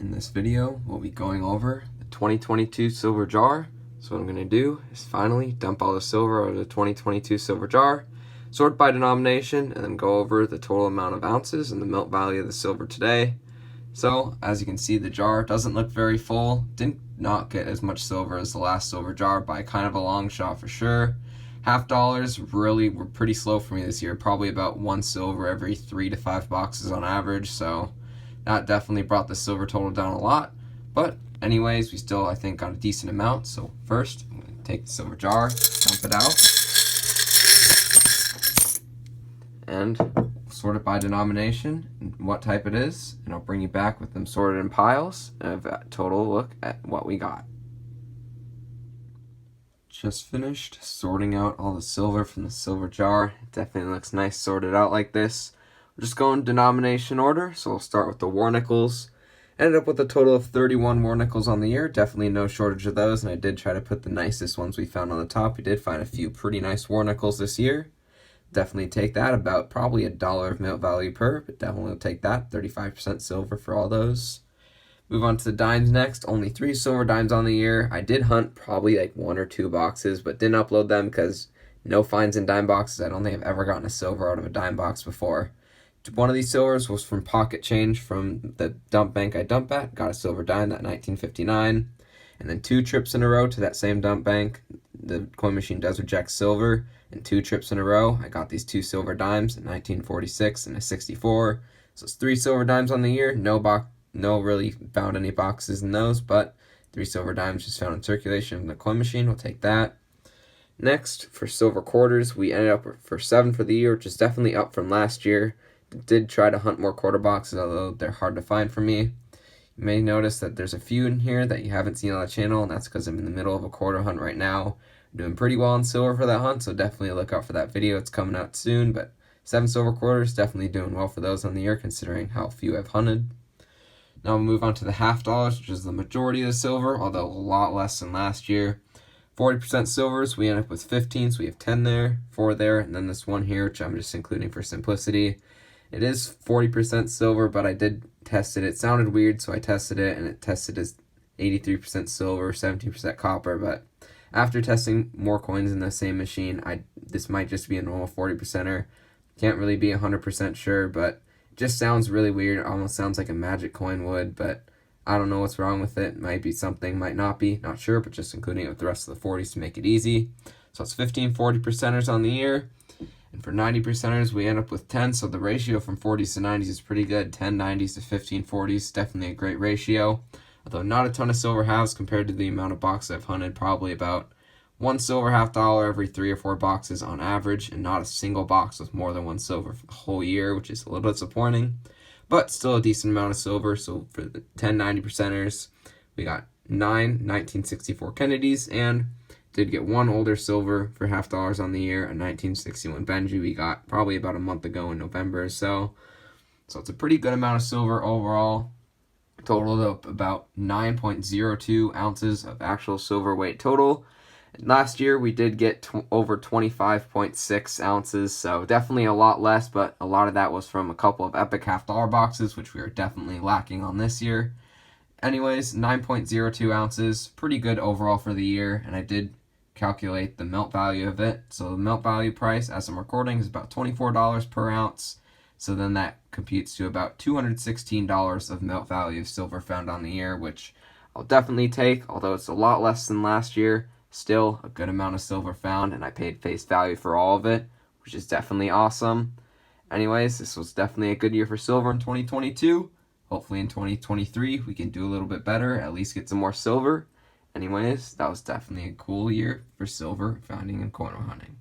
In this video, we'll be going over the 2022 silver jar. So what I'm going to do is finally dump all the silver out of the 2022 silver jar, sort by denomination, and then go over the total amount of ounces and the melt value of the silver today. So as you can see, the jar doesn't look very full. Did not get as much silver as the last silver jar by kind of a long shot for sure. $50 really were pretty slow for me this year, probably about 1 silver every 3 to 5 boxes on average, so that definitely brought the silver total down a lot. But anyways, we still, I think, got a decent amount. So first, I'm going to take the silver jar, dump it out, and sort it by denomination and what type it is, and I'll bring you back with them sorted in piles and a total look at what we got. Just finished sorting out all the silver from the silver jar. It definitely looks nice sorted out like this. We're just going denomination order, so we'll start with the war nickels. Ended up with a total of 31 war nickels on the year. Definitely no shortage of those, and I did try to put the nicest ones we found on the top. We did find a few pretty nice war nickels this year. Definitely take that, about probably $1 of melt value per, but definitely will take that. 35% silver for all those. Move on to the dimes next. Only 3 silver dimes on the year. I did hunt probably like 1 or 2 boxes, but didn't upload them because no finds in dime boxes. I don't think I've ever gotten a silver out of a dime box before. One of these silvers was from Pocket Change from the dump bank I dump at. Got a silver dime, that 1959. And then 2 trips in a row to that same dump bank. The coin machine does reject silver. And 2 trips in a row, I got these 2 silver dimes, a 1946 and a 64. So it's 3 silver dimes on the year. No really found any boxes in those, but 3 silver dimes just found in circulation in the coin machine. We'll take that. Next, for silver quarters, we ended up for 7 for the year, which is definitely up from last year. Did try to hunt more quarter boxes, although they're hard to find for me. You may notice that there's a few in here that you haven't seen on the channel, and that's because I'm in the middle of a quarter hunt right now. I'm doing pretty well in silver for that hunt, so definitely look out for that video. It's coming out soon, but 7 silver quarters, definitely doing well for those on the year, considering how few I've hunted. Now we'll move on to the $50, which is the majority of the silver, although a lot less than last year. 40% silvers, we end up with 15, so we have 10 there, 4 there, and then this one here, which I'm just including for simplicity. It is 40% silver, but I did test it. It sounded weird, so I tested it, and it tested as 83% silver, 17% copper, but after testing more coins in the same machine, this might just be a normal 40%er. Can't really be 100% sure, but it just sounds really weird. It almost sounds like a magic coin would, but I don't know what's wrong with it. Might be something, might not be, not sure, but just including it with the rest of the 40s to make it easy. So it's 15 40%ers on the year. And for 90%ers, we end up with 10, so the ratio from 40s to 90s is pretty good. 10 90s to 15 40s, definitely a great ratio. Although not a ton of silver halves compared to the amount of boxes I've hunted, probably about 1 silver $50 every 3 or 4 boxes on average, and not a single box with more than 1 silver for the whole year, which is a little disappointing. But still a decent amount of silver, so for the 10 90%ers, we got 9 1964 Kennedys, and did get 1 older silver for $50 on the year, a 1961 Benji we got probably about a month ago in November or so. So it's a pretty good amount of silver overall. Totaled up about 9.02 ounces of actual silver weight total. Last year we did get over 25.6 ounces, so definitely a lot less, but a lot of that was from a couple of epic $50 boxes, which we are definitely lacking on this year. Anyways, 9.02 ounces, pretty good overall for the year, and I did calculate the melt value of it. So the melt value price as I'm recording is about $24 per ounce. So then that computes to about $216 of melt value of silver found on the year, which I'll definitely take, although it's a lot less than last year. Still a good amount of silver found, and I paid face value for all of it, which is definitely awesome. Anyways, this was definitely a good year for silver in 2022. Hopefully in 2023 we can do a little bit better, at least get some more silver. Anyways, that was definitely a cool year for silver finding and corner hunting.